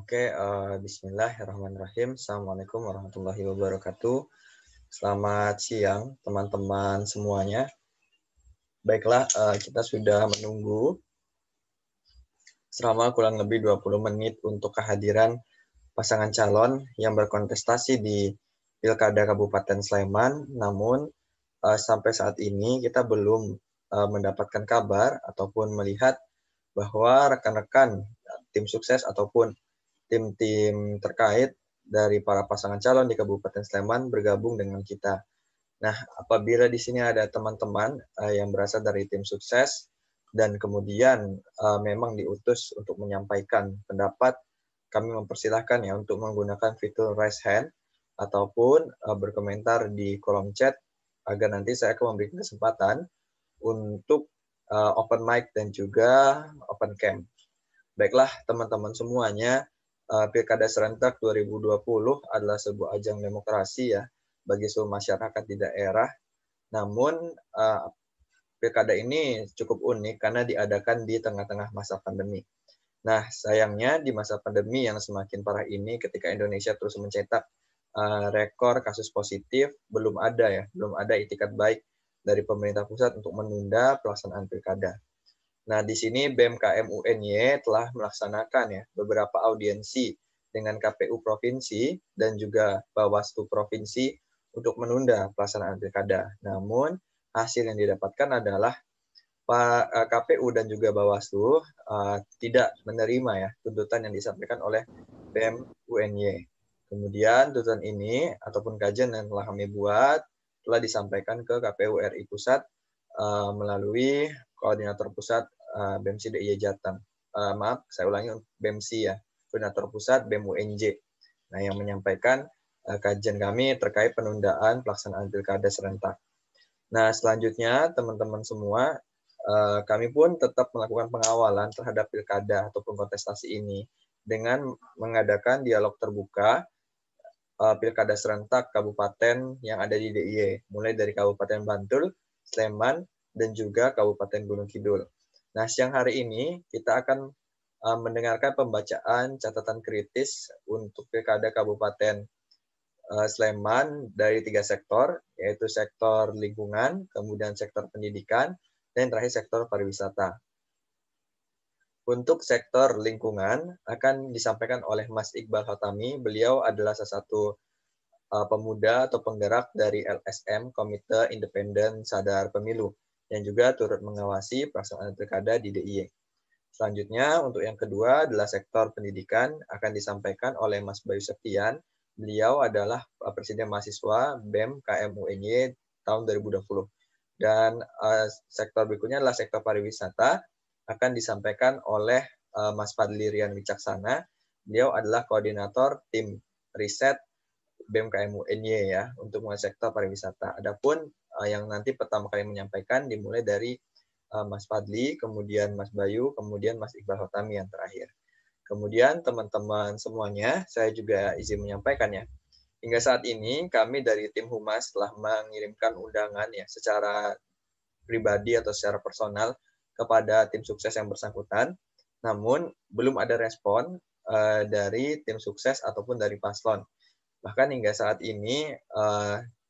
Bismillahirrahmanirrahim. Assalamualaikum warahmatullahi wabarakatuh. Selamat siang, teman-teman semuanya. Baiklah, kita sudah menunggu selama kurang lebih 20 menit untuk kehadiran pasangan calon yang berkontestasi di Pilkada Kabupaten Sleman. Namun, sampai saat ini kita belum mendapatkan kabar ataupun melihat bahwa rekan-rekan tim sukses ataupun tim-tim terkait dari para pasangan calon di Kabupaten Sleman bergabung dengan kita. Nah, apabila di sini ada teman-teman yang berasal dari tim sukses dan kemudian memang diutus untuk menyampaikan pendapat, kami mempersilahkan ya untuk menggunakan fitur raise hand ataupun berkomentar di kolom chat agar nanti saya akan memberikan kesempatan untuk open mic dan juga open cam. Baiklah teman-teman semuanya, Pilkada Serentak 2020 adalah sebuah ajang demokrasi ya bagi seluruh masyarakat di daerah. Namun Pilkada ini cukup unik karena diadakan di tengah-tengah masa pandemi. Nah, sayangnya di masa pandemi yang semakin parah ini ketika Indonesia terus mencetak rekor kasus positif, belum ada itikat baik dari pemerintah pusat untuk menunda pelaksanaan Pilkada. Nah, di sini BMKM UNY telah melaksanakan ya beberapa audiensi dengan KPU Provinsi dan juga Bawaslu Provinsi untuk menunda pelaksanaan Pilkada. Namun, hasil yang didapatkan adalah KPU dan juga Bawaslu tidak menerima ya tuntutan yang disampaikan oleh BEM UNY. Kemudian tuntutan ini ataupun kajian yang telah kami buat telah disampaikan ke KPU RI Pusat melalui Koordinator Pusat BEMSI DIY Jateng. Maaf, saya ulangi BEMSI ya, Koordinator Pusat BEM UNJ. Nah, yang menyampaikan kajian kami terkait penundaan pelaksanaan Pilkada serentak. Nah, selanjutnya teman-teman semua, kami pun tetap melakukan pengawalan terhadap Pilkada ataupun kontestasi ini dengan mengadakan dialog terbuka Pilkada serentak Kabupaten yang ada di DIY, mulai dari Kabupaten Bantul, Sleman, dan juga Kabupaten Gunung Kidul. Nah, siang hari ini kita akan mendengarkan pembacaan catatan kritis untuk Pilkada Kabupaten Sleman dari 3 sektor, yaitu sektor lingkungan, kemudian sektor pendidikan, dan terakhir sektor pariwisata. Untuk sektor lingkungan akan disampaikan oleh Mas Iqbal Hotami. Beliau adalah salah satu pemuda atau penggerak dari LSM, Komite Independen Sadar Pemilu, yang juga turut mengawasi pelaksanaan pilkada di DIY. Selanjutnya, untuk yang kedua adalah sektor pendidikan, akan disampaikan oleh Mas Bayu Septian. Beliau adalah Presiden Mahasiswa BEM KM UNY tahun 2020. Dan sektor berikutnya adalah sektor pariwisata, akan disampaikan oleh Mas Fadli Rian Wicaksana. Beliau adalah koordinator tim riset BEM KM UNY ya untuk sektor pariwisata. Adapun yang nanti pertama kali menyampaikan dimulai dari Mas Fadli, kemudian Mas Bayu, kemudian Mas Iqbal Hotami yang terakhir. Kemudian teman-teman semuanya, saya juga izin menyampaikan ya. Hingga saat ini kami dari tim Humas telah mengirimkan undangan ya secara pribadi atau secara personal kepada tim sukses yang bersangkutan. Namun belum ada respon dari tim sukses ataupun dari paslon. Bahkan hingga saat ini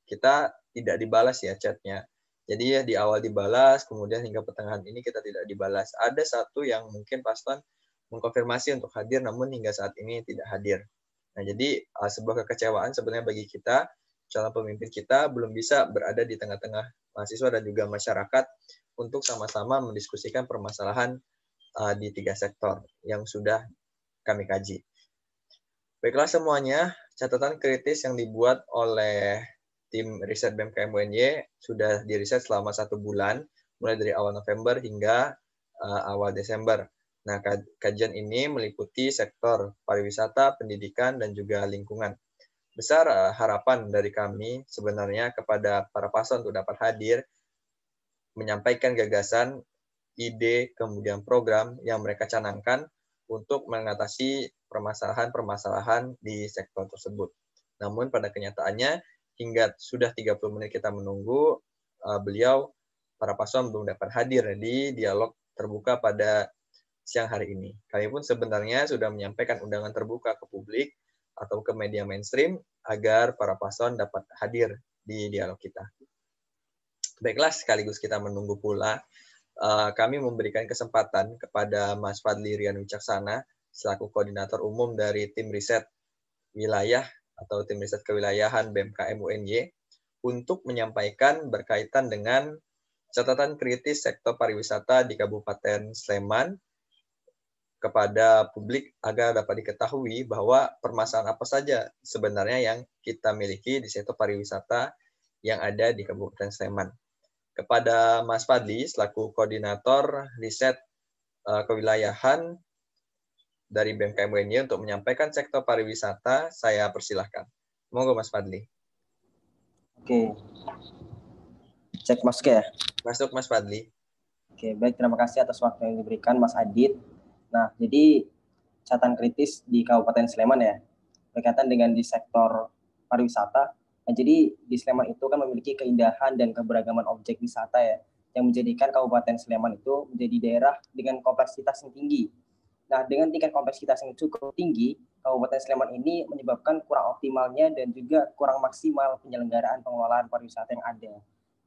kita tidak dibalas ya chatnya. Jadi ya di awal dibalas, kemudian hingga pertengahan ini kita tidak dibalas. Ada satu yang mungkin paslon mengkonfirmasi untuk hadir, namun hingga saat ini tidak hadir. Nah, jadi sebuah kekecewaan sebenarnya bagi kita, calon pemimpin kita belum bisa berada di tengah-tengah mahasiswa dan juga masyarakat untuk sama-sama mendiskusikan permasalahan di 3 sektor yang sudah kami kaji. Baiklah semuanya, catatan kritis yang dibuat oleh tim riset BMKM UNY sudah diriset selama 1 bulan, mulai dari awal November hingga awal Desember. Nah, kajian ini meliputi sektor pariwisata, pendidikan, dan juga lingkungan. Besar harapan dari kami sebenarnya kepada para paslon untuk dapat hadir, menyampaikan gagasan, ide, kemudian program yang mereka canangkan untuk mengatasi permasalahan-permasalahan di sektor tersebut. Namun pada kenyataannya, hingga sudah 30 menit kita menunggu, para paslon belum dapat hadir di dialog terbuka pada siang hari ini. Kami pun sebenarnya sudah menyampaikan undangan terbuka ke publik atau ke media mainstream agar para paslon dapat hadir di dialog kita. Baiklah, sekaligus kita menunggu pula, kami memberikan kesempatan kepada Mas Fadli Rian Wicaksana selaku Koordinator Umum dari Tim Riset Wilayah atau Tim Riset Kewilayahan BMKM UNY untuk menyampaikan berkaitan dengan catatan kritis sektor pariwisata di Kabupaten Sleman kepada publik agar dapat diketahui bahwa permasalahan apa saja sebenarnya yang kita miliki di sektor pariwisata yang ada di Kabupaten Sleman. Kepada Mas Fadli selaku Koordinator Riset Kewilayahan dari BMKM UNY untuk menyampaikan sektor pariwisata, saya persilahkan. Monggo Mas Fadli. Oke. Cek masuk ya? Masuk Mas Fadli. Oke, baik, terima kasih atas waktu yang diberikan Mas Adit. Nah, jadi catatan kritis di Kabupaten Sleman ya, berkaitan dengan di sektor pariwisata. Nah, jadi di Sleman itu kan memiliki keindahan dan keberagaman objek wisata ya, yang menjadikan Kabupaten Sleman itu menjadi daerah dengan kompleksitas yang tinggi. Nah, dengan tingkat kompleksitas yang cukup tinggi, Kabupaten Sleman ini menyebabkan kurang optimalnya dan juga kurang maksimal penyelenggaraan pengelolaan pariwisata yang ada.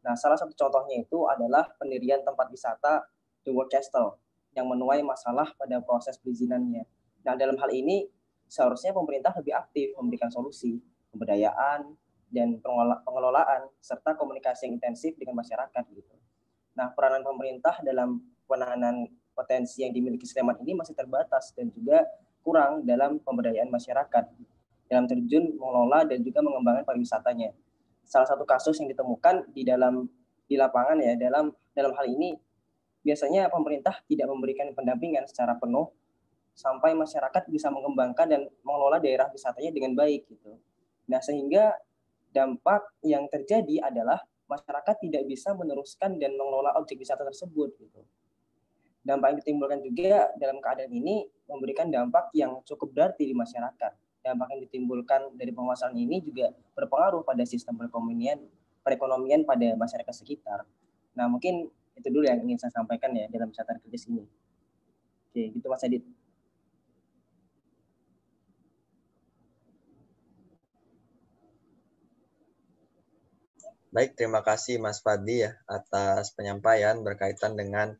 Nah, salah satu contohnya itu adalah pendirian tempat wisata The World Castle yang menuai masalah pada proses perizinannya. Nah, dalam hal ini seharusnya pemerintah lebih aktif memberikan solusi, pemberdayaan, dan pengelolaan, serta komunikasi yang intensif dengan masyarakat. Gitu. Nah, peranan pemerintah dalam penanganan potensi yang dimiliki Sleman ini masih terbatas dan juga kurang dalam pemberdayaan masyarakat, dalam terjun mengelola dan juga mengembangkan pariwisatanya. Salah satu kasus yang ditemukan di lapangan ya, dalam hal ini biasanya pemerintah tidak memberikan pendampingan secara penuh sampai masyarakat bisa mengembangkan dan mengelola daerah wisatanya dengan baik gitu. Nah, sehingga dampak yang terjadi adalah masyarakat tidak bisa meneruskan dan mengelola objek wisata tersebut gitu. Dampak yang ditimbulkan juga dalam keadaan ini memberikan dampak yang cukup berarti di masyarakat. Dampak yang ditimbulkan dari penguasaan ini juga berpengaruh pada sistem perekonomian pada masyarakat sekitar. Nah, mungkin itu dulu yang ingin saya sampaikan ya dalam catatan kritis ini. Oke, gitu Mas Adit. Baik, terima kasih Mas Fadli ya atas penyampaian berkaitan dengan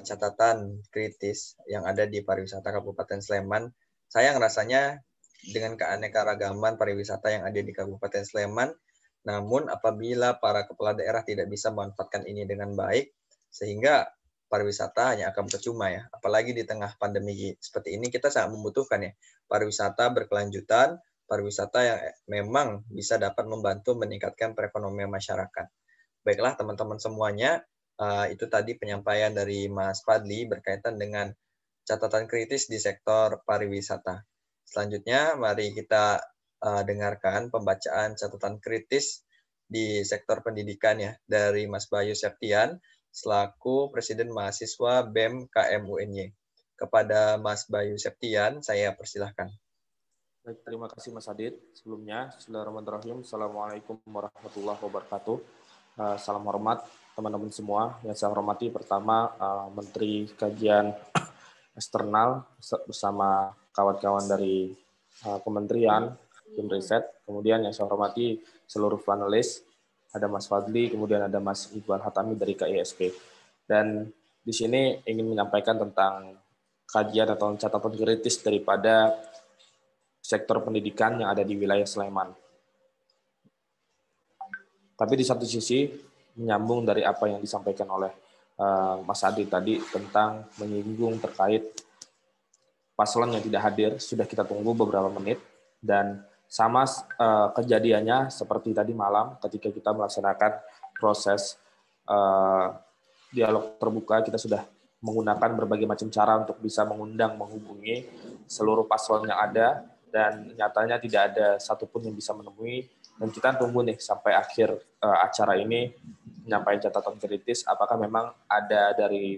catatan kritis yang ada di pariwisata Kabupaten Sleman. Sayang rasanya dengan keanekaragaman pariwisata yang ada di Kabupaten Sleman, namun apabila para kepala daerah tidak bisa memanfaatkan ini dengan baik, sehingga pariwisata hanya akan percuma ya. Apalagi di tengah pandemi seperti ini kita sangat membutuhkan ya pariwisata berkelanjutan, pariwisata yang memang bisa dapat membantu meningkatkan perekonomian masyarakat. Baiklah teman-teman semuanya, itu tadi penyampaian dari Mas Fadli berkaitan dengan catatan kritis di sektor pariwisata. Selanjutnya, mari kita dengarkan pembacaan catatan kritis di sektor pendidikan ya dari Mas Bayu Septian selaku Presiden Mahasiswa BEM KM UNY. Kepada Mas Bayu Septian, saya persilahkan. Baik, terima kasih Mas Adit. Sebelumnya, Bismillahirrahmanirrahim. Assalamualaikum warahmatullahi wabarakatuh. Salam hormat teman-teman semua. Yang saya hormati pertama Menteri Kajian Eksternal bersama kawan-kawan dari Kementerian, tim riset. Kemudian yang saya hormati seluruh panelis, ada Mas Fadli, kemudian ada Mas Iqbal Hatami dari KISP. Dan di sini ingin menyampaikan tentang kajian atau catatan kritis daripada sektor pendidikan yang ada di wilayah Sleman. Tapi di satu sisi, menyambung dari apa yang disampaikan oleh Mas Adi tadi tentang menyinggung terkait paslon yang tidak hadir, sudah kita tunggu beberapa menit, dan sama kejadiannya seperti tadi malam ketika kita melaksanakan proses dialog terbuka, kita sudah menggunakan berbagai macam cara untuk bisa mengundang, menghubungi seluruh paslon yang ada, dan nyatanya tidak ada satupun yang bisa menemui. Dan kita tunggu nih sampai akhir acara ini menyampaikan catatan kritis, apakah memang ada dari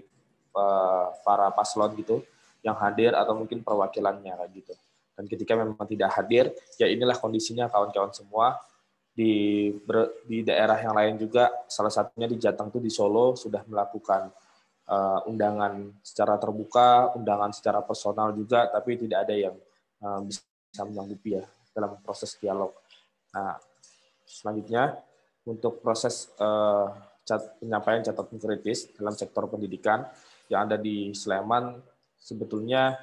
para paslon gitu yang hadir atau mungkin perwakilannya kayak gitu. Dan ketika memang tidak hadir, ya inilah kondisinya kawan-kawan semua. Di daerah yang lain juga, salah satunya di Jateng itu di Solo sudah melakukan undangan secara terbuka, undangan secara personal juga, tapi tidak ada yang bisa menyanggupi ya dalam proses dialog. Nah, selanjutnya untuk proses penyampaian catatan kritis dalam sektor pendidikan yang ada di Sleman sebetulnya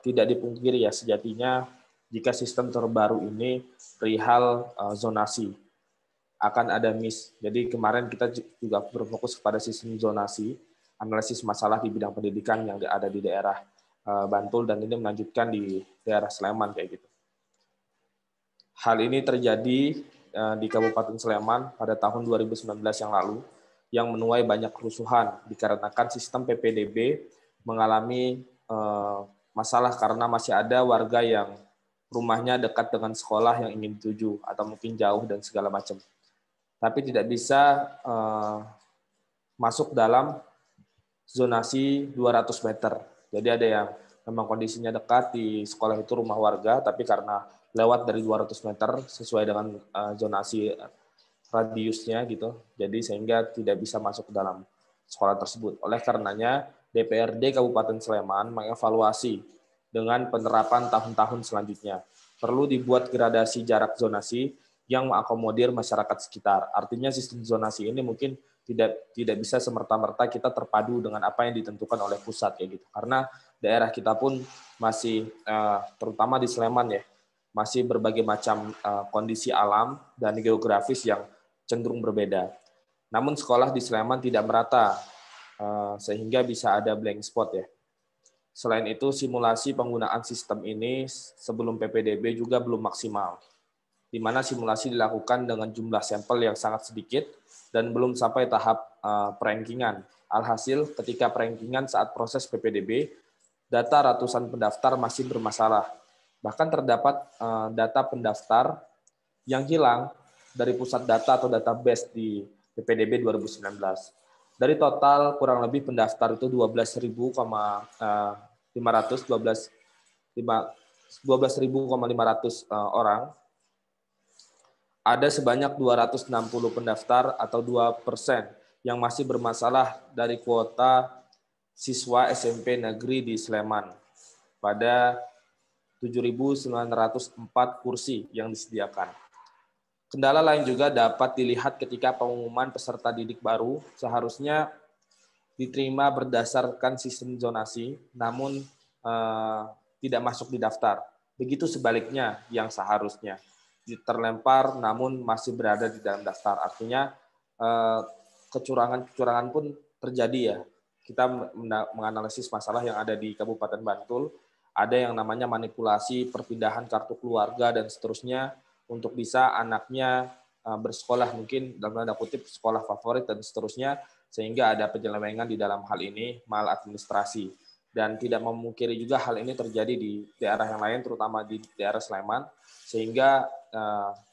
tidak dipungkiri ya, sejatinya jika sistem terbaru ini perihal zonasi akan ada miss. Jadi kemarin kita juga berfokus kepada sistem zonasi, analisis masalah di bidang pendidikan yang ada di daerah Bantul dan ini melanjutkan di daerah Sleman kayak gitu. Hal ini terjadi di Kabupaten Sleman pada tahun 2019 yang lalu yang menuai banyak kerusuhan dikarenakan sistem PPDB mengalami masalah karena masih ada warga yang rumahnya dekat dengan sekolah yang ingin dituju atau mungkin jauh dan segala macam. Tapi tidak bisa masuk dalam zonasi 200 meter. Jadi ada yang memang kondisinya dekat di sekolah itu rumah warga, tapi karena lewat dari 200 meter sesuai dengan zonasi radiusnya gitu, jadi sehingga tidak bisa masuk ke dalam sekolah tersebut. Oleh karenanya DPRD Kabupaten Sleman mengevaluasi dengan penerapan tahun-tahun selanjutnya. Perlu dibuat gradasi jarak zonasi yang mengakomodir masyarakat sekitar. Artinya sistem zonasi ini mungkin tidak bisa semerta-merta kita terpadu dengan apa yang ditentukan oleh pusat kayak gitu. Karena daerah kita pun masih terutama di Sleman ya, masih berbagai macam kondisi alam dan geografis yang cenderung berbeda. Namun sekolah di Sleman tidak merata sehingga bisa ada blank spot ya. Selain itu simulasi penggunaan sistem ini sebelum PPDB juga belum maksimal, di mana simulasi dilakukan dengan jumlah sampel yang sangat sedikit dan belum sampai tahap perankingan. Alhasil, ketika perankingan saat proses PPDB, data ratusan pendaftar masih bermasalah. Bahkan terdapat data pendaftar yang hilang dari pusat data atau database di PPDB 2019. Dari total kurang lebih pendaftar itu 12.500 orang, ada sebanyak 260 pendaftar atau 2% yang masih bermasalah dari kuota siswa SMP negeri di Sleman pada 7.904 kursi yang disediakan. Kendala lain juga dapat dilihat ketika pengumuman peserta didik baru seharusnya diterima berdasarkan sistem zonasi, namun tidak masuk di daftar. Begitu sebaliknya yang seharusnya terlempar namun masih berada di dalam daftar. Artinya kecurangan-kecurangan pun terjadi ya. Kita menganalisis masalah yang ada di Kabupaten Bantul, ada yang namanya manipulasi perpindahan kartu keluarga dan seterusnya untuk bisa anaknya bersekolah mungkin dalam tanda kutip sekolah favorit dan seterusnya, sehingga ada penyelewengan di dalam hal ini, maladministrasi. Dan tidak memungkiri juga hal ini terjadi di daerah yang lain, terutama di daerah Sleman, sehingga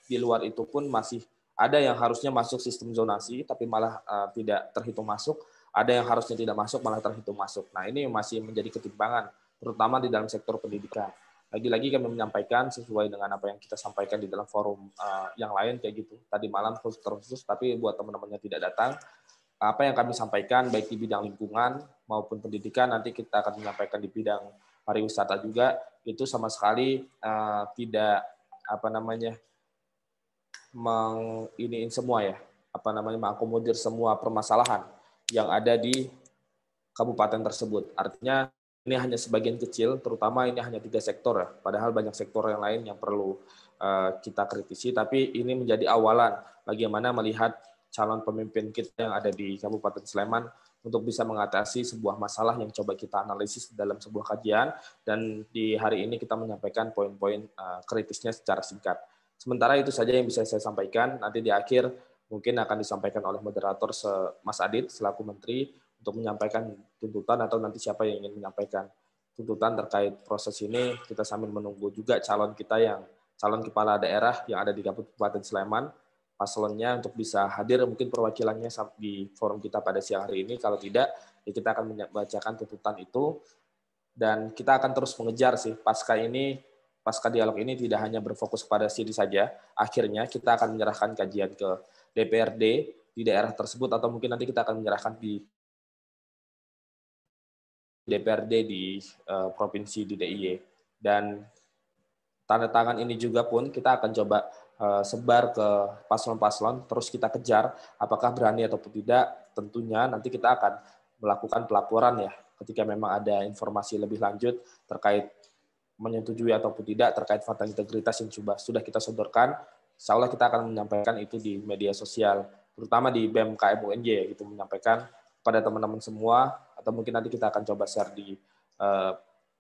di luar itu pun masih ada yang harusnya masuk sistem zonasi, tapi malah tidak terhitung masuk, ada yang harusnya tidak masuk, malah terhitung masuk. Nah, ini masih menjadi ketimpangan, terutama di dalam sektor pendidikan. Lagi-lagi kami menyampaikan sesuai dengan apa yang kita sampaikan di dalam forum yang lain, kayak gitu. Tadi malam khusus, tapi buat teman-teman yang tidak datang, apa yang kami sampaikan baik di bidang lingkungan maupun pendidikan, nanti kita akan menyampaikan di bidang pariwisata juga, itu sama sekali tidak menginiin semua ya, mengakomodir semua permasalahan yang ada di kabupaten tersebut. Artinya ini hanya sebagian kecil, terutama ini hanya 3 sektor ya, padahal banyak sektor yang lain yang perlu kita kritisi, tapi ini menjadi awalan bagaimana melihat calon pemimpin kita yang ada di Kabupaten Sleman untuk bisa mengatasi sebuah masalah yang coba kita analisis dalam sebuah kajian, dan di hari ini kita menyampaikan poin-poin kritisnya secara singkat. Sementara itu saja yang bisa saya sampaikan, nanti di akhir mungkin akan disampaikan oleh moderator Mas Adit selaku Menteri untuk menyampaikan tuntutan atau nanti siapa yang ingin menyampaikan tuntutan terkait proses ini, kita sambil menunggu juga calon kepala daerah yang ada di Kabupaten Sleman, paslonnya untuk bisa hadir, mungkin perwakilannya di forum kita pada siang hari ini. Kalau tidak, ya kita akan membacakan tuntutan itu, dan kita akan terus mengejar sih pasca dialog ini tidak hanya berfokus pada sini saja. Akhirnya kita akan menyerahkan kajian ke DPRD di daerah tersebut, atau mungkin nanti kita akan menyerahkan di DPRD di provinsi di DIY. Dan tanda tangan ini juga pun kita akan coba sebar ke paslon-paslon, terus kita kejar apakah berani ataupun tidak. Tentunya nanti kita akan melakukan pelaporan ya, ketika memang ada informasi lebih lanjut terkait menyetujui ataupun tidak terkait fakta integritas yang sudah kita sodorkan. Insya Allah kita akan menyampaikan itu di media sosial, terutama di BMKM UNJ, gitu, menyampaikan kepada teman-teman semua, atau mungkin nanti kita akan coba share di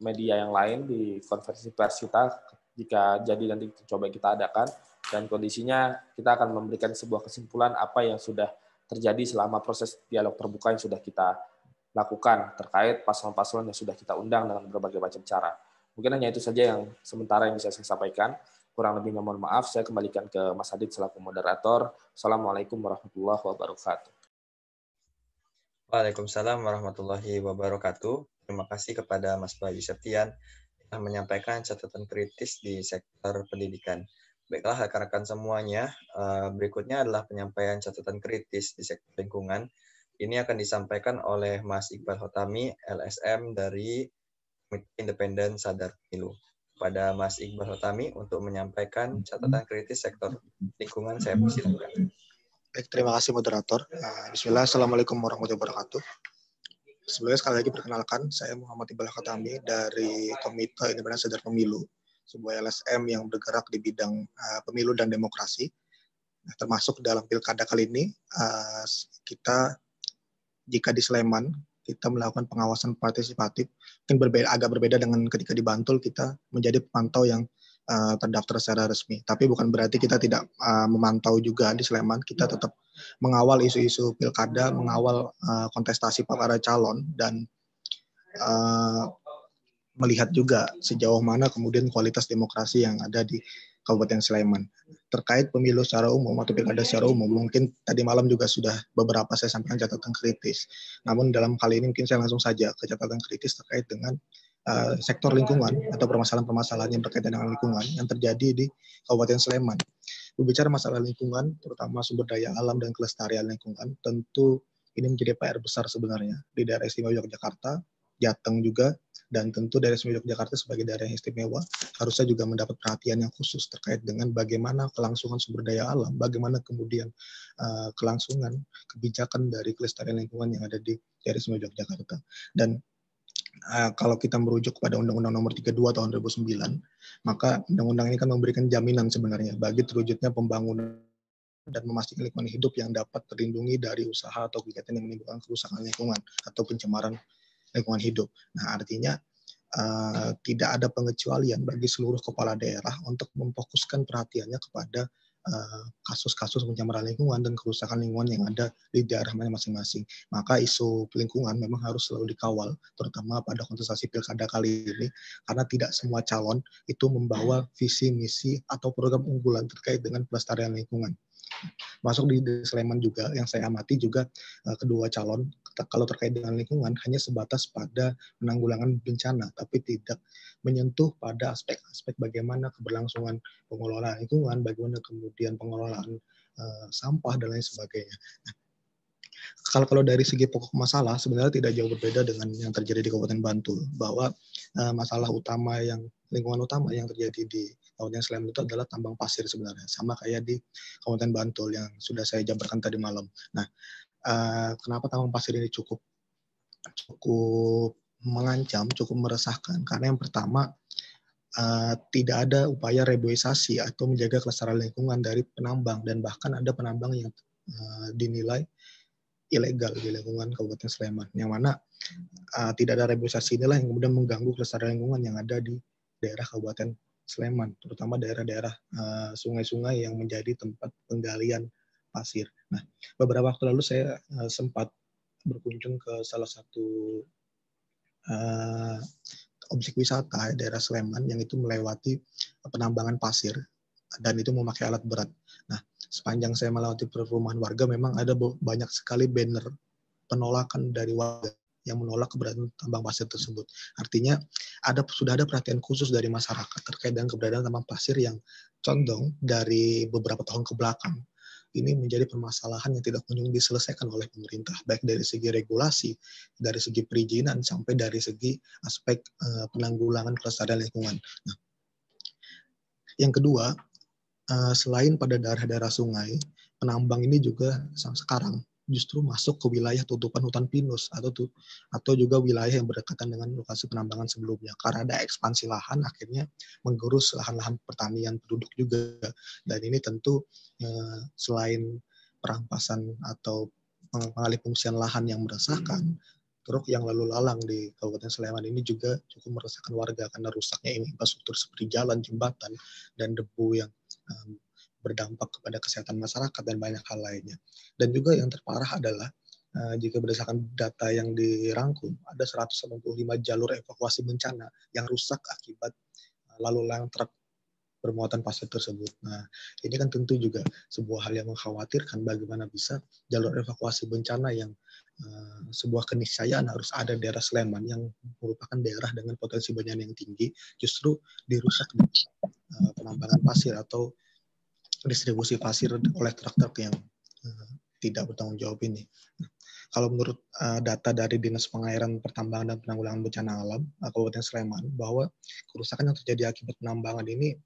media yang lain, di konferensi pers kita, jika jadi nanti coba kita adakan, dan kondisinya kita akan memberikan sebuah kesimpulan apa yang sudah terjadi selama proses dialog terbuka yang sudah kita lakukan terkait paslon-paslon yang sudah kita undang dengan berbagai macam cara. Mungkin hanya itu saja yang sementara yang bisa saya sampaikan. Kurang lebihnya mohon maaf, saya kembalikan ke Mas Adit selaku moderator. Assalamualaikum warahmatullahi wabarakatuh. Waalaikumsalam warahmatullahi wabarakatuh. Terima kasih kepada Mas Bayu Septian yang menyampaikan catatan kritis di sektor pendidikan. Baiklah rekan-rekan semuanya, berikutnya adalah penyampaian catatan kritis di sektor lingkungan. Ini akan disampaikan oleh Mas Iqbal Hotami, LSM dari Komite Independen Sadar Pemilu. Pada Mas Iqbal Hotami untuk menyampaikan catatan kritis sektor lingkungan, saya persilakan. Baik, terima kasih moderator. Bismillah, Assalamualaikum warahmatullahi wabarakatuh. Sebelumnya sekali lagi perkenalkan, saya Muhammad Iqbal Hotami dari Komite Independen Sadar Pemilu, sebuah LSM yang bergerak di bidang pemilu dan demokrasi. Nah, termasuk dalam pilkada kali ini, kita jika di Sleman, kita melakukan pengawasan partisipatif, mungkin agak berbeda dengan ketika di Bantul, kita menjadi pemantau yang terdaftar secara resmi. Tapi bukan berarti kita tidak memantau juga di Sleman, kita tetap mengawal isu-isu pilkada, mengawal kontestasi para calon, dan melihat juga sejauh mana kemudian kualitas demokrasi yang ada di Kabupaten Sleman. Terkait pemilu secara umum atau pilkada secara umum, mungkin tadi malam juga sudah beberapa saya sampaikan catatan kritis. Namun dalam kali ini mungkin saya langsung saja ke catatan kritis terkait dengan sektor lingkungan atau permasalahan-permasalahan yang berkaitan dengan lingkungan yang terjadi di Kabupaten Sleman. Berbicara masalah lingkungan, terutama sumber daya alam dan kelestarian lingkungan, tentu ini menjadi PR besar sebenarnya di daerah istimewa Yogyakarta, Jateng juga, dan tentu daerah istimewa Yogyakarta sebagai daerah yang istimewa harusnya juga mendapat perhatian yang khusus terkait dengan bagaimana kelangsungan sumber daya alam, bagaimana kemudian kelangsungan kebijakan dari kelestarian lingkungan yang ada di daerah istimewa Yogyakarta. Dan kalau kita merujuk kepada Undang-Undang Nomor 32 Tahun 2009, maka Undang-Undang ini kan memberikan jaminan sebenarnya bagi terwujudnya pembangunan dan memastikan lingkungan hidup yang dapat terlindungi dari usaha atau kegiatan yang menimbulkan kerusakan lingkungan atau pencemaran lingkungan hidup. Nah, artinya tidak ada pengecualian bagi seluruh kepala daerah untuk memfokuskan perhatiannya kepada kasus-kasus pencemaran lingkungan dan kerusakan lingkungan yang ada di daerah masing-masing. Maka isu lingkungan memang harus selalu dikawal, terutama pada kontestasi pilkada kali ini, karena tidak semua calon itu membawa visi, misi, atau program unggulan terkait dengan pelestarian lingkungan. Masuk di Sleman juga, yang saya amati juga kedua calon, kalau terkait dengan lingkungan, hanya sebatas pada penanggulangan bencana, tapi tidak menyentuh pada aspek-aspek bagaimana keberlangsungan pengelolaan lingkungan, bagaimana kemudian pengelolaan sampah, dan lain sebagainya. Nah, kalau dari segi pokok masalah, sebenarnya tidak jauh berbeda dengan yang terjadi di Kabupaten Bantul, bahwa masalah utama lingkungan utama yang terjadi di Kabupaten Sleman itu adalah tambang pasir sebenarnya, sama kayak di Kabupaten Bantul yang sudah saya jabarkan tadi malam. Nah, kenapa tambang pasir ini cukup mengancam, cukup meresahkan? Karena yang pertama, tidak ada upaya reboisasi atau menjaga kelestarian lingkungan dari penambang, dan bahkan ada penambang yang dinilai ilegal di lingkungan Kabupaten Sleman, yang mana tidak ada reboisasi inilah yang kemudian mengganggu kelestarian lingkungan yang ada di daerah Kabupaten Sleman, terutama daerah-daerah sungai-sungai yang menjadi tempat penggalian pasir. Nah, beberapa waktu lalu saya sempat berkunjung ke salah satu objek wisata daerah Sleman yang itu melewati penambangan pasir dan itu memakai alat berat. Nah, sepanjang saya melewati perumahan warga memang ada banyak sekali banner penolakan dari warga yang menolak keberadaan tambang pasir tersebut. Artinya sudah ada perhatian khusus dari masyarakat terkait dengan keberadaan tambang pasir yang condong dari beberapa tahun ke belakang ini menjadi permasalahan yang tidak kunjung diselesaikan oleh pemerintah, baik dari segi regulasi, dari segi perizinan, sampai dari segi aspek penanggulangan kelestarian lingkungan. Nah, yang kedua, selain pada daerah-daerah sungai, penambang ini juga sekarang justru masuk ke wilayah tutupan hutan pinus atau juga wilayah yang berdekatan dengan lokasi penambangan sebelumnya. Karena ada ekspansi lahan, akhirnya menggerus lahan-lahan pertanian penduduk juga. Dan ini tentu selain perampasan atau pengalihfungsian lahan yang meresahkan, truk yang lalu lalang di Kabupaten Sleman ini juga cukup meresahkan warga karena rusaknya infrastruktur seperti jalan, jembatan, dan debu yang berdampak kepada kesehatan masyarakat dan banyak hal lainnya. Dan juga yang terparah adalah jika berdasarkan data yang dirangkum, ada 185 jalur evakuasi bencana yang rusak akibat lalu lalang truk bermuatan pasir tersebut. Nah, ini kan tentu juga sebuah hal yang mengkhawatirkan bagaimana bisa jalur evakuasi bencana yang sebuah keniscayaan harus ada di daerah Sleman yang merupakan daerah dengan potensi bencana yang tinggi, justru dirusak di penambangan pasir atau distribusi pasir oleh truk-truk yang tidak bertanggung jawab ini. Kalau menurut data dari Dinas Pengairan, Pertambangan dan Penanggulangan Bencana Alam Kabupaten Sleman, bahwa kerusakan yang terjadi akibat penambangan ini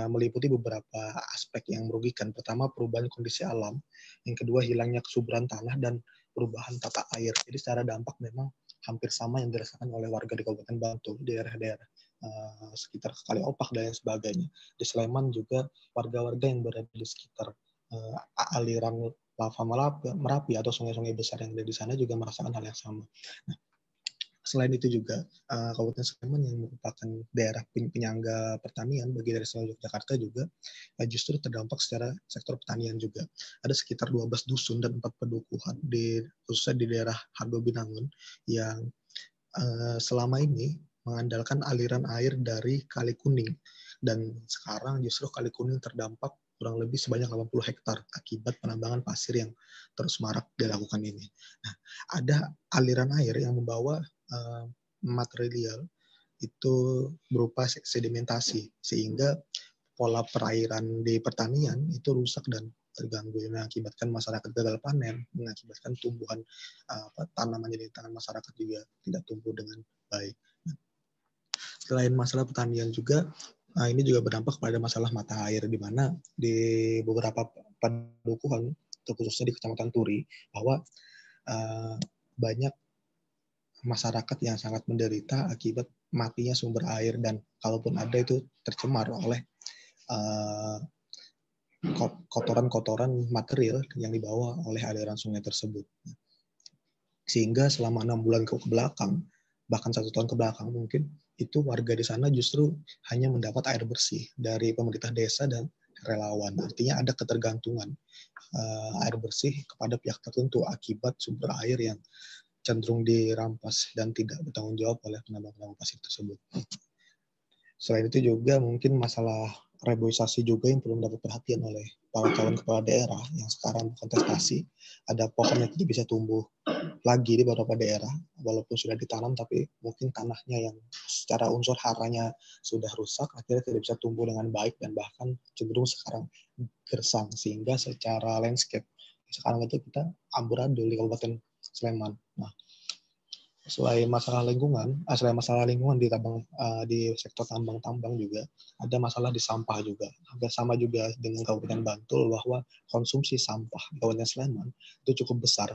meliputi beberapa aspek yang merugikan. Pertama, perubahan kondisi alam. Yang kedua, hilangnya kesuburan tanah dan perubahan tata air. Jadi secara dampak memang hampir sama yang dirasakan oleh warga di Kabupaten Bantul, di daerah-daerah sekitar Kaliopak dan sebagainya. Di Sleman juga warga-warga yang berada di sekitar aliran lava Merapi atau sungai-sungai besar yang ada di sana juga merasakan hal yang sama. Nah, selain itu juga Kabupaten Sleman yang merupakan daerah penyangga pertanian bagi daerah Yogyakarta juga justru terdampak secara sektor pertanian juga. Ada sekitar 12 dusun dan 4 pedukuhan khususnya di daerah Hargo Binangun yang selama ini mengandalkan aliran air dari Kali Kuning, dan sekarang justru Kali Kuning terdampak kurang lebih sebanyak 80 hektar akibat penambangan pasir yang terus marak dilakukan ini. Nah, ada aliran air yang membawa material itu berupa sedimentasi, sehingga pola perairan di pertanian itu rusak dan terganggu, yang mengakibatkan masyarakat gagal panen, mengakibatkan tumbuhan tanaman di tangan masyarakat juga tidak tumbuh dengan baik. Selain masalah pertanian juga, ini juga berdampak pada masalah mata air, di mana di beberapa padukuhan, khususnya di Kecamatan Turi, bahwa banyak masyarakat yang sangat menderita akibat matinya sumber air, dan kalaupun ada itu tercemar oleh kotoran-kotoran material yang dibawa oleh aliran sungai tersebut. Sehingga selama 6 bulan ke belakang, bahkan 1 tahun ke belakang mungkin, itu warga di sana justru hanya mendapat air bersih dari pemerintah desa dan relawan. Artinya ada ketergantungan air bersih kepada pihak tertentu akibat sumber air yang cenderung dirampas dan tidak bertanggung jawab oleh penambang-penambang pasir tersebut. Selain itu juga mungkin masalah reboisasi juga yang perlu mendapat perhatian oleh para calon kepala daerah yang sekarang kontestasi. Ada pohon yang tidak bisa tumbuh lagi di beberapa daerah, walaupun sudah ditanam, tapi mungkin tanahnya yang secara unsur haranya sudah rusak, akhirnya tidak bisa tumbuh dengan baik dan bahkan cenderung sekarang gersang, sehingga secara landscape sekarang itu kita amburadul di Kabupaten Sleman. Nah, selain masalah lingkungan di sektor tambang juga ada masalah di sampah juga. Hampir sama juga dengan Kabupaten Bantul, bahwa konsumsi sampah di Kabupaten Sleman itu cukup besar.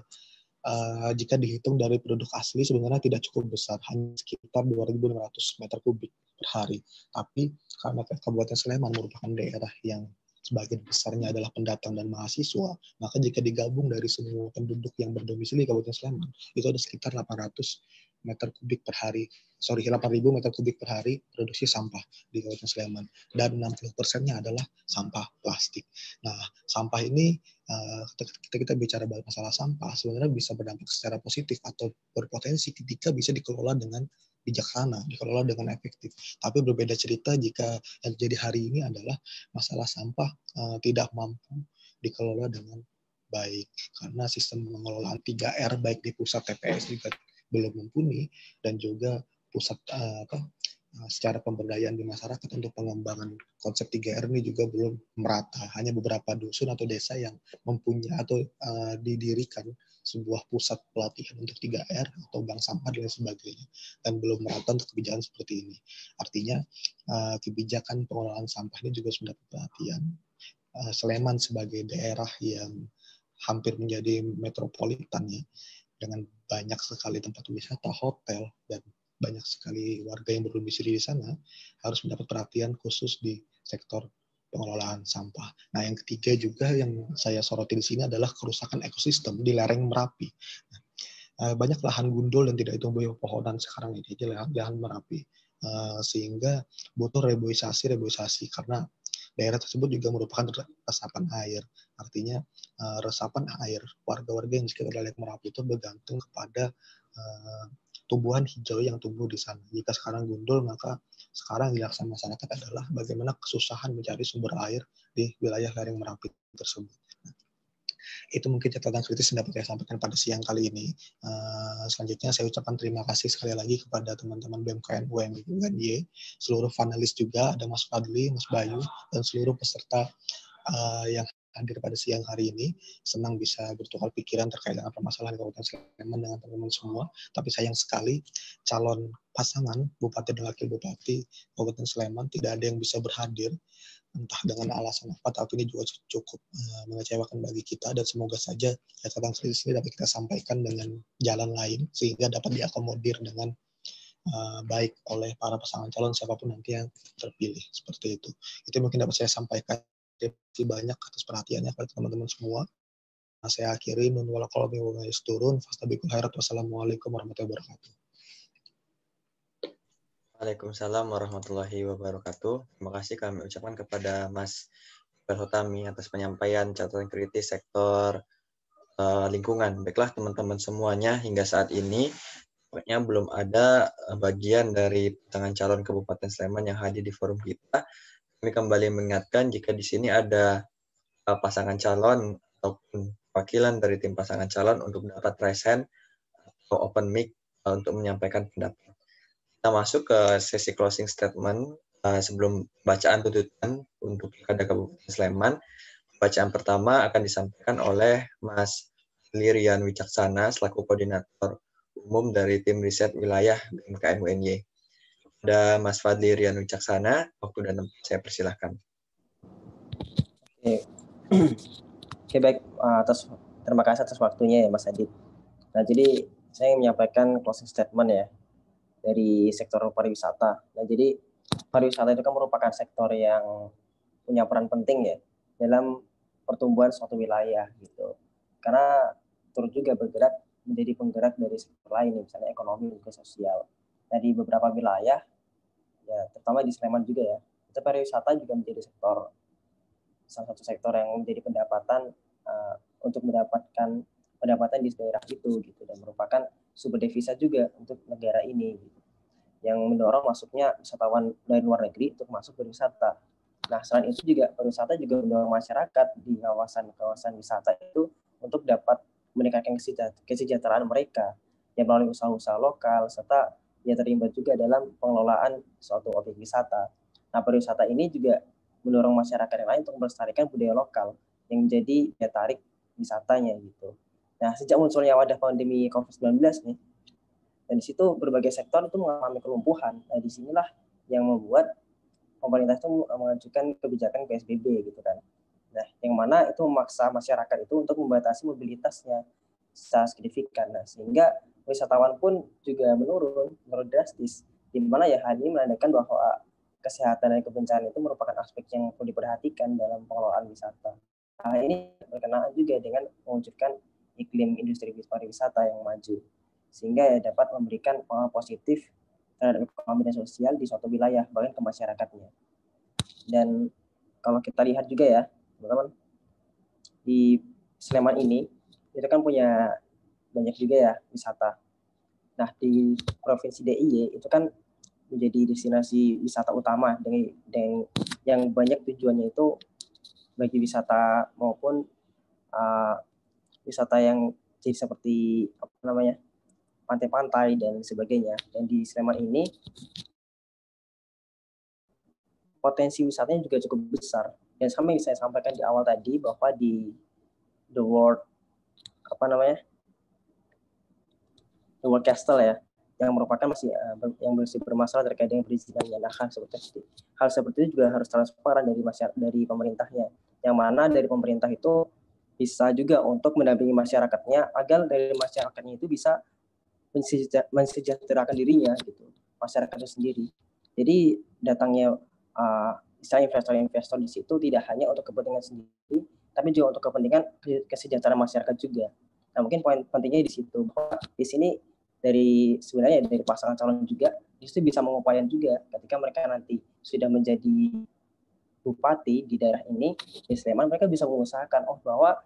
Jika dihitung dari produk asli sebenarnya tidak cukup besar, hanya sekitar 2.500 meter kubik per hari. Tapi karena Kabupaten Sleman merupakan daerah yang sebagian besarnya adalah pendatang dan mahasiswa, maka jika digabung dari semua penduduk yang berdomisili Kabupaten Sleman, itu ada sekitar 800 meter kubik per hari, 8.000 meter kubik per hari produksi sampah di Kabupaten Sleman, dan 60%-nya adalah sampah plastik. Nah, sampah ini, kita bicara masalah sampah, sebenarnya bisa berdampak secara positif atau berpotensi ketika bisa dikelola dengan bijaksana, dikelola dengan efektif. Tapi berbeda cerita jika yang terjadi hari ini adalah masalah sampah tidak mampu dikelola dengan baik, karena sistem pengelolaan 3R baik di pusat TPS juga belum mumpuni, dan juga pusat secara pemberdayaan di masyarakat untuk pengembangan konsep 3R ini juga belum merata. Hanya beberapa dusun atau desa yang mempunyai atau didirikan sebuah pusat pelatihan untuk 3R atau bank sampah dan sebagainya, dan belum merata untuk kebijakan seperti ini. Artinya kebijakan pengelolaan sampah ini juga sudah perhatian. Sleman sebagai daerah yang hampir menjadi metropolitan ya, dengan banyak sekali tempat wisata, hotel, dan banyak sekali warga yang berdomisili di sana, harus mendapat perhatian khusus di sektor pengelolaan sampah. Nah, yang ketiga juga yang saya soroti di sini adalah kerusakan ekosistem di lereng Merapi. Banyak lahan gundul dan tidak ditumbuhi pepohonan sekarang ini di lahan Merapi, sehingga butuh reboisasi karena daerah tersebut juga merupakan resapan air. Artinya resapan air warga-warga yang di sekitar lereng Merapi itu bergantung kepada tumbuhan hijau yang tumbuh di sana. Jika sekarang gundul, maka sekarang yang dilaksanakan masyarakat adalah bagaimana kesusahan mencari sumber air di wilayah lereng Merapi tersebut. Itu mungkin catatan kritis yang dapat saya sampaikan pada siang kali ini. Selanjutnya saya ucapkan terima kasih sekali lagi kepada teman-teman BMKN UNY, seluruh panelis juga, ada Mas Fadli, Mas Bayu, dan seluruh peserta yang hadir pada siang hari ini. Senang bisa bertukar pikiran terkait dengan permasalahan Kabupaten Sleman dengan teman-teman semua. Tapi sayang sekali calon pasangan Bupati dan Wakil Bupati Kabupaten Sleman tidak ada yang bisa berhadir, entah dengan alasan apa, tapi ini juga cukup mengecewakan bagi kita, dan semoga saja catatan kritis ini dapat kita sampaikan dengan jalan lain sehingga dapat diakomodir dengan baik oleh para pasangan calon siapapun nanti yang terpilih. Seperti itu. Itu mungkin dapat saya sampaikan. Terima kasih banyak atas perhatiannya kepada teman-teman semua. Saya akhiri, nun wala qalbi wa turun, fastabikul khairat. Wassalamualaikum warahmatullahi wabarakatuh. Waalaikumsalam warahmatullahi wabarakatuh. Terima kasih kami ucapkan kepada Mas Berhotami atas penyampaian catatan kritis sektor lingkungan. Baiklah teman-teman semuanya, hingga saat ini pokoknya belum ada bagian dari pasangan calon Kabupaten Sleman yang hadir di forum kita. Kami kembali mengingatkan jika di sini ada pasangan calon ataupun wakilan dari tim pasangan calon untuk dapat raise hand atau open mic untuk menyampaikan pendapat. Kita masuk ke sesi closing statement sebelum bacaan tuntutan untuk Pilkada Kabupaten Sleman. Bacaan pertama akan disampaikan oleh Mas Lirian Wicaksana selaku koordinator umum dari tim riset wilayah BMKN UNY. Ada Mas Fadli Rian Wicaksana, waktu dan tempat saya persilahkan. Oke, baik. Terima kasih atas waktunya ya Mas Adit. Nah, jadi saya ingin menyampaikan closing statement ya dari sektor pariwisata. Nah, jadi pariwisata itu kan merupakan sektor yang punya peran penting ya dalam pertumbuhan suatu wilayah gitu. Karena turut juga bergerak menjadi penggerak dari sektor lain, misalnya ekonomi dan sosial. Nah, di beberapa wilayah, ya terutama di Sleman juga ya, itu pariwisata juga menjadi salah satu sektor yang menjadi pendapatan untuk mendapatkan pendapatan di daerah itu gitu, dan merupakan sumber devisa juga untuk negara ini gitu, yang mendorong masuknya wisatawan dari luar negeri untuk masuk berwisata. Nah, selain itu juga pariwisata juga mendorong masyarakat di kawasan wisata itu untuk dapat meningkatkan kesejahteraan mereka yang melalui usaha-usaha lokal, serta yang terlibat juga dalam pengelolaan suatu objek wisata. Nah, pariwisata ini juga mendorong masyarakat yang lain untuk melestarikan budaya lokal yang menjadi daya tarik wisatanya gitu. Nah, sejak munculnya wadah pandemi COVID-19 nih, dan di situ berbagai sektor itu mengalami kelumpuhan. Nah, disinilah yang membuat pemerintah itu mengajukan kebijakan PSBB gitu kan. Nah, yang mana itu memaksa masyarakat itu untuk membatasi mobilitasnya secara signifikan. Nah, sehingga wisatawan pun juga menurun drastis. Di mana ya hal ini menandakan bahwa kesehatan dan kebencanaan itu merupakan aspek yang perlu diperhatikan dalam pengelolaan wisata. Nah, ini berkenaan juga dengan mewujudkan iklim industri pariwisata yang maju, sehingga ya dapat memberikan pengaruh positif terhadap ekonomi dan sosial di suatu wilayah, bahkan ke masyarakatnya. Dan kalau kita lihat juga ya, teman-teman, di Sleman ini, itu kan punya banyak juga ya wisata. Nah, di Provinsi DIY itu kan menjadi destinasi wisata utama dengan yang banyak tujuannya itu bagi wisata maupun wisata yang jadi seperti apa namanya, pantai-pantai dan sebagainya. Dan di Sleman ini potensi wisatanya juga cukup besar. Dan sama yang saya sampaikan di awal tadi bahwa di The World Castle ya, yang merupakan yang masih bermasalah terkait dengan perizinannya. Nah, hal seperti itu juga harus transparan dari pemerintahnya. Yang mana dari pemerintah itu bisa juga untuk mendampingi masyarakatnya agar dari masyarakatnya itu bisa mensejahterakan dirinya gitu, masyarakatnya sendiri. Jadi datangnya investor-investor di situ tidak hanya untuk kepentingan sendiri, tapi juga untuk kepentingan kesejahteraan masyarakat juga. Nah, mungkin poin pentingnya di situ bahwa di sini sebenarnya dari pasangan calon juga justru bisa mengupayakan juga ketika mereka nanti sudah menjadi bupati di daerah ini di Sleman, mereka bisa mengusahakan bahwa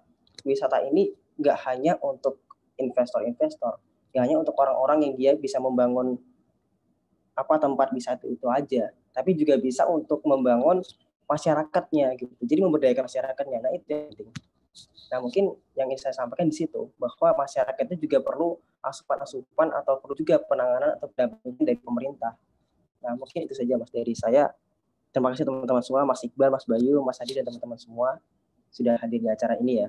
wisata ini nggak hanya untuk investor-investor, nggak hanya untuk orang-orang yang dia bisa membangun tempat wisata itu aja, tapi juga bisa untuk membangun masyarakatnya gitu. Jadi memberdayakan masyarakatnya. Nah, itu yang penting. Nah, mungkin yang ingin saya sampaikan di situ bahwa masyarakat itu juga perlu asupan-asupan atau perlu juga penanganan atau pendampingan dari pemerintah. Nah, mungkin itu saja Mas dari saya. Terima kasih teman-teman semua, Mas Iqbal, Mas Bayu, Mas Adi, dan teman-teman semua sudah hadir di acara ini ya.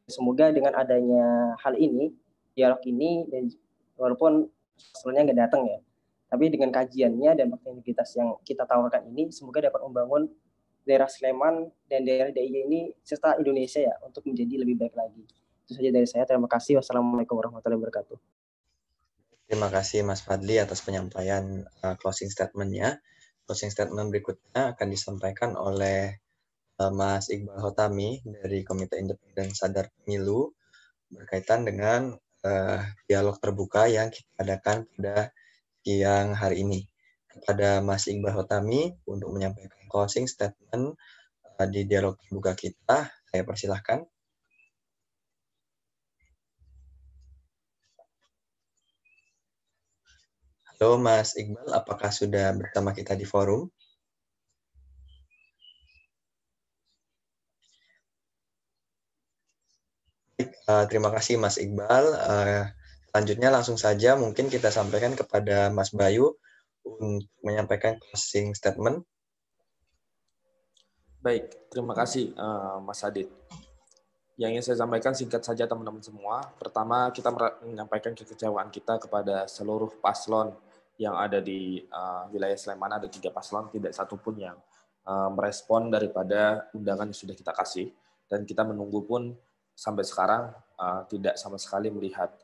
Semoga dengan adanya hal ini, dialog ini, dan walaupun sebenarnya nggak datang ya, tapi dengan kajiannya dan aktivitas yang kita tawarkan ini, semoga dapat membangun daerah Sleman dan daerah DIY ini serta Indonesia ya untuk menjadi lebih baik lagi. Itu saja dari saya. Terima kasih. Wassalamualaikum warahmatullahi wabarakatuh. Terima kasih Mas Fadli atas penyampaian closing statement-nya. Closing statement berikutnya akan disampaikan oleh Mas Iqbal Hotami dari Komite Independen Sadar Pemilu berkaitan dengan dialog terbuka yang kita adakan pada siang hari ini. Kepada Mas Iqbal Hotami untuk menyampaikan closing statement di dialog terbuka kita, saya persilahkan. Halo Mas Iqbal, apakah sudah bersama kita di forum? Terima kasih Mas Iqbal. Selanjutnya langsung saja mungkin kita sampaikan kepada Mas Bayu untuk menyampaikan closing statement. Baik, terima kasih Mas Adit. Yang ingin saya sampaikan singkat saja teman-teman semua. Pertama, kita menyampaikan kekecewaan kita kepada seluruh paslon yang ada di wilayah Sleman. Ada 3 paslon, tidak satupun yang merespon daripada undangan yang sudah kita kasih. Dan kita menunggu pun sampai sekarang tidak sama sekali melihat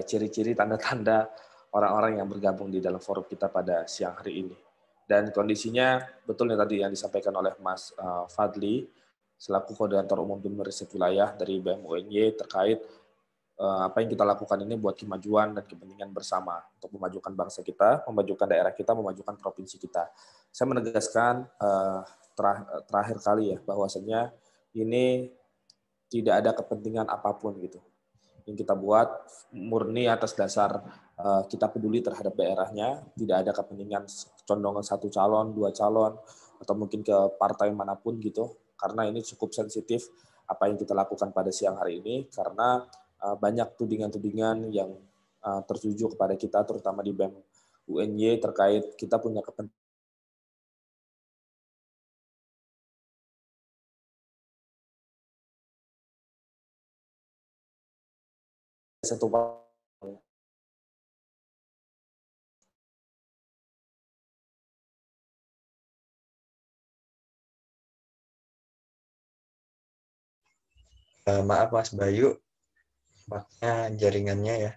ciri-ciri tanda-tanda orang-orang yang bergabung di dalam forum kita pada siang hari ini. Dan kondisinya betul yang tadi yang disampaikan oleh Mas Fadli selaku Koordinator Umum Tim Riset Wilayah dari BEM UNY terkait apa yang kita lakukan ini buat kemajuan dan kepentingan bersama untuk memajukan bangsa kita, memajukan daerah kita, memajukan provinsi kita. Saya menegaskan terakhir kali ya bahwasanya ini tidak ada kepentingan apapun gitu. Yang kita buat murni atas dasar kita peduli terhadap daerahnya, tidak ada kepentingan condongan 1 calon, 2 calon, atau mungkin ke partai manapun gitu, karena ini cukup sensitif apa yang kita lakukan pada siang hari ini, karena banyak tudingan-tudingan yang tertuju kepada kita, terutama di BEM UNY terkait kita punya kepentingan satu Maaf Mas Bayu, tampaknya jaringannya ya.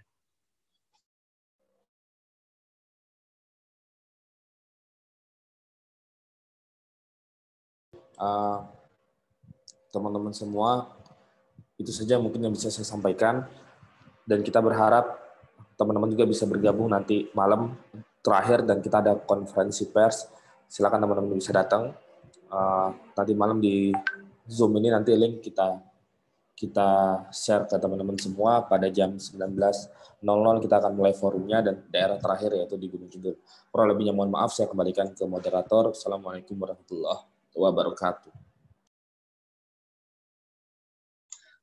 teman-teman semua, itu saja mungkin yang bisa saya sampaikan, dan kita berharap teman-teman juga bisa bergabung nanti malam terakhir dan kita ada konferensi pers. Silakan teman-teman bisa datang. Tadi malam di Zoom ini nanti link kita share ke teman-teman semua pada jam 19.00 kita akan mulai forumnya dan daerah terakhir yaitu di Gunung Kidul. Kurang lebihnya mohon maaf, saya kembalikan ke moderator. Assalamualaikum warahmatullahi wabarakatuh.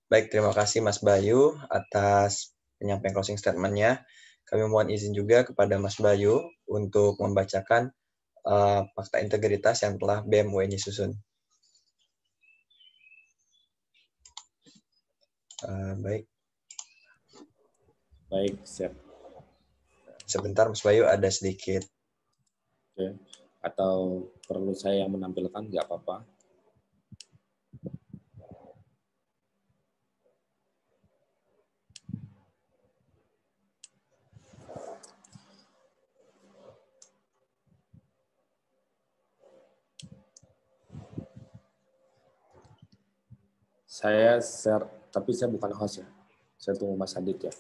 Baik, terima kasih Mas Bayu atas penyampaian closing statement-nya. Kami mohon izin juga kepada Mas Bayu untuk membacakan fakta integritas yang telah BEM UNY susun. Baik. Baik, siap. Sebentar Mas Bayu, ada sedikit. Oke. Atau perlu saya yang menampilkan, nggak apa-apa. Saya share, tapi saya bukan host ya. Saya tunggu Mas Adit ya.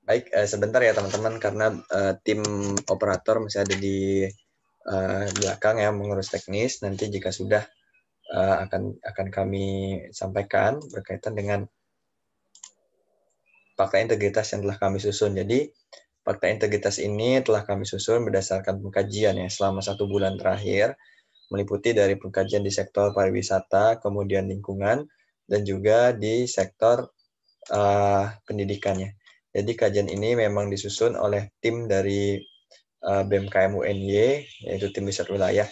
Baik, sebentar ya teman-teman, karena tim operator masih ada di belakang ya mengurus teknis. Nanti jika sudah akan kami sampaikan berkaitan dengan fakta integritas yang telah kami susun. Jadi fakta integritas ini telah kami susun berdasarkan pengkajian ya selama 1 bulan terakhir, meliputi dari pengkajian di sektor pariwisata, kemudian lingkungan, dan juga di sektor pendidikannya. Jadi kajian ini memang disusun oleh tim dari BMKM UNY, yaitu tim riset wilayah,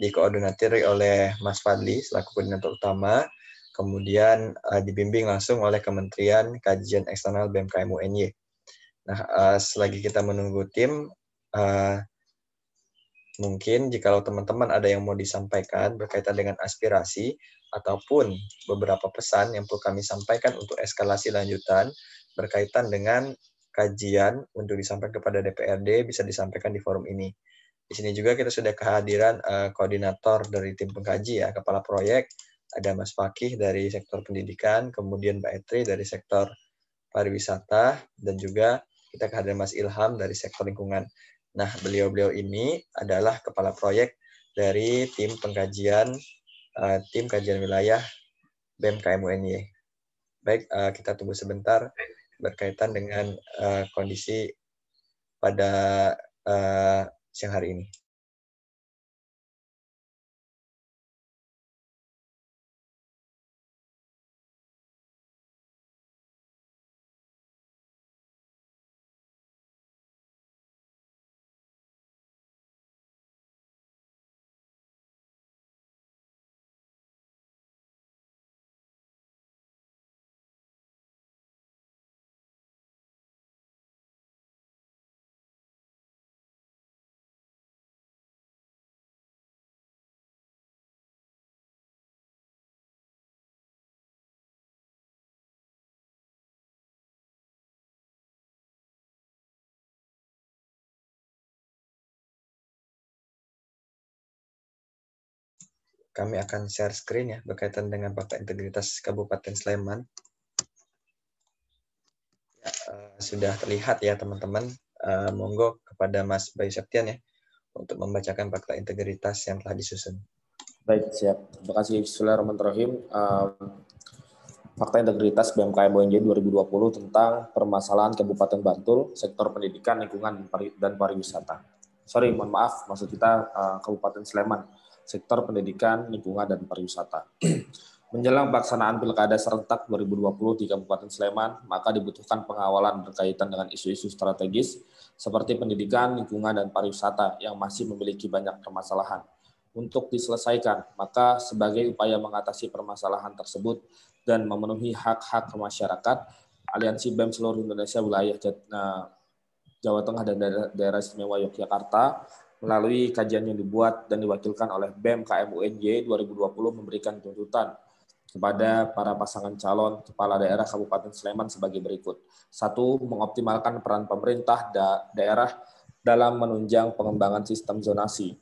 dikoordinasi oleh Mas Fadli selaku koordinator utama, kemudian dibimbing langsung oleh Kementerian Kajian Eksternal BMKM UNY. Nah, selagi kita menunggu tim, mungkin jikalau teman-teman ada yang mau disampaikan berkaitan dengan aspirasi ataupun beberapa pesan yang perlu kami sampaikan untuk eskalasi lanjutan berkaitan dengan kajian untuk disampaikan kepada DPRD, bisa disampaikan di forum ini. Di sini juga kita sudah kehadiran koordinator dari tim pengkaji ya, kepala proyek, ada Mas Fakih dari sektor pendidikan, kemudian Mbak Etri dari sektor pariwisata, dan juga kita kehadiran Mas Ilham dari sektor lingkungan. Nah, beliau-beliau ini adalah kepala proyek dari tim pengkajian, tim kajian wilayah BMKM UNY. Baik, kita tunggu sebentar berkaitan dengan kondisi pada siang hari ini. Kami akan share screen ya berkaitan dengan fakta integritas Kabupaten Sleman. Ya, sudah terlihat ya teman-teman. Monggo kepada Mas Bayu Septian ya untuk membacakan fakta integritas yang telah disusun. Baik, siap. Terima kasih. Bismillahirrahmanirrahim. Fakta integritas BMKM UNY 2020 tentang permasalahan Kabupaten Bantul, sektor pendidikan, lingkungan, dan pariwisata. Sorry, mohon maaf, maksud kita Kabupaten Sleman, sektor pendidikan, lingkungan, dan pariwisata. Menjelang pelaksanaan Pilkada serentak 2020 di Kabupaten Sleman, maka dibutuhkan pengawalan berkaitan dengan isu-isu strategis seperti pendidikan, lingkungan, dan pariwisata yang masih memiliki banyak permasalahan. Untuk diselesaikan, maka sebagai upaya mengatasi permasalahan tersebut dan memenuhi hak-hak masyarakat, Aliansi BEM seluruh Indonesia wilayah Jawa Tengah dan daerah istimewa Yogyakarta melalui kajian yang dibuat dan diwakilkan oleh BMKM UNY 2020 memberikan tuntutan kepada para pasangan calon kepala daerah Kabupaten Sleman sebagai berikut. 1. Mengoptimalkan peran pemerintah daerah dalam menunjang pengembangan sistem zonasi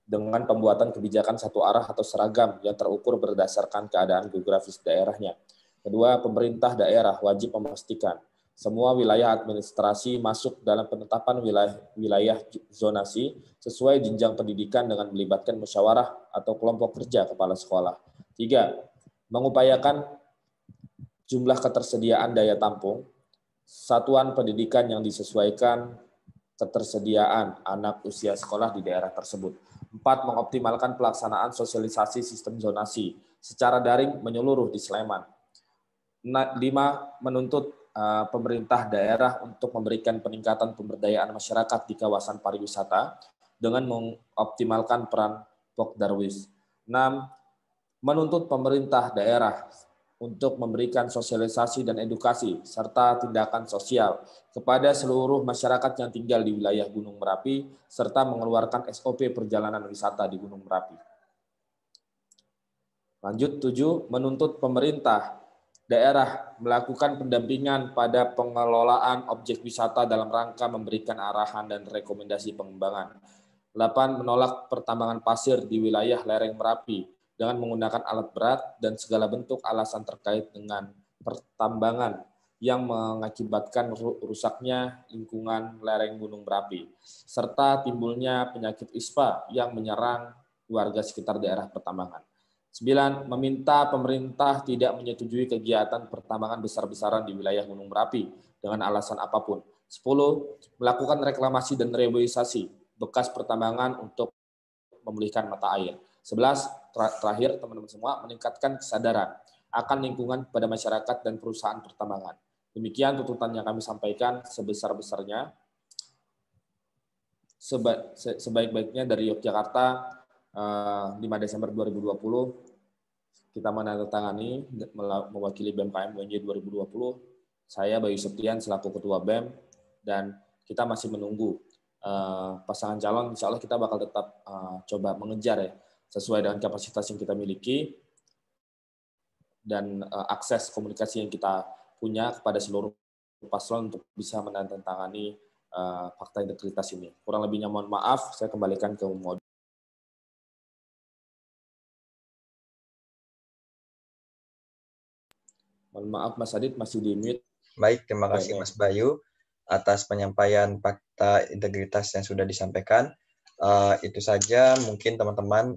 dengan pembuatan kebijakan satu arah atau seragam yang terukur berdasarkan keadaan geografis daerahnya. 2. Pemerintah daerah wajib memastikan semua wilayah administrasi masuk dalam penetapan wilayah zonasi sesuai jenjang pendidikan dengan melibatkan musyawarah atau kelompok kerja kepala sekolah. 3. Mengupayakan jumlah ketersediaan daya tampung, satuan pendidikan yang disesuaikan ketersediaan anak usia sekolah di daerah tersebut. 4. Mengoptimalkan pelaksanaan sosialisasi sistem zonasi secara daring menyeluruh di Sleman. 5. Menuntut pemerintah daerah untuk memberikan peningkatan pemberdayaan masyarakat di kawasan pariwisata dengan mengoptimalkan peran Pokdarwis. 6. Menuntut pemerintah daerah untuk memberikan sosialisasi dan edukasi serta tindakan sosial kepada seluruh masyarakat yang tinggal di wilayah Gunung Merapi serta mengeluarkan SOP perjalanan wisata di Gunung Merapi. Lanjut 7, menuntut pemerintah daerah melakukan pendampingan pada pengelolaan objek wisata dalam rangka memberikan arahan dan rekomendasi pengembangan. 8. Menolak pertambangan pasir di wilayah lereng Merapi dengan menggunakan alat berat dan segala bentuk alasan terkait dengan pertambangan yang mengakibatkan rusaknya lingkungan lereng Gunung Merapi, serta timbulnya penyakit ISPA yang menyerang warga sekitar daerah pertambangan. 9. Meminta pemerintah tidak menyetujui kegiatan pertambangan besar-besaran di wilayah Gunung Merapi dengan alasan apapun. 10. Melakukan reklamasi dan reboisasi bekas pertambangan untuk memulihkan mata air. 11. Terakhir, teman-teman semua, meningkatkan kesadaran akan lingkungan pada masyarakat dan perusahaan pertambangan. Demikian tuntutan yang kami sampaikan sebesar-besarnya. Sebaik-baiknya dari Yogyakarta, 5 Desember 2020, kita menandatangani mewakili BEM-KM UNJ 2020. Saya Bayu Septian selaku Ketua BEM, dan kita masih menunggu pasangan calon. Insya Allah kita bakal tetap coba mengejar ya, sesuai dengan kapasitas yang kita miliki dan akses komunikasi yang kita punya kepada seluruh paslon untuk bisa menandatangani fakta integritas ini. Kurang lebihnya mohon maaf, saya kembalikan ke moderator. Mohon maaf Mas Adit, masih di mute. Baik, terima kasih Mas Bayu atas penyampaian fakta integritas yang sudah disampaikan. Itu saja mungkin teman-teman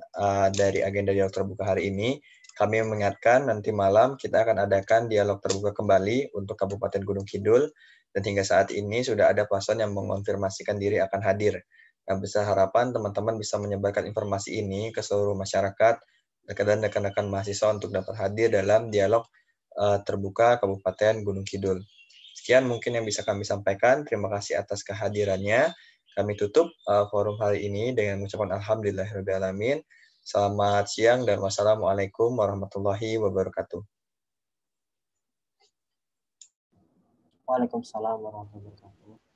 dari agenda dialog terbuka hari ini. Kami mengingatkan nanti malam kita akan adakan dialog terbuka kembali untuk Kabupaten Gunung Kidul, dan hingga saat ini sudah ada paslon yang mengonfirmasikan diri akan hadir. Nah, besar harapan teman-teman bisa menyebarkan informasi ini ke seluruh masyarakat dan rekan-rekan mahasiswa untuk dapat hadir dalam dialog terbuka Kabupaten Gunung Kidul. Sekian mungkin yang bisa kami sampaikan. Terima kasih atas kehadirannya. Kami tutup forum hari ini dengan mengucapkan alhamdulillahirrahmanirrahim. Selamat siang dan wassalamualaikum warahmatullahi wabarakatuh. Waalaikumsalam warahmatullahi wabarakatuh.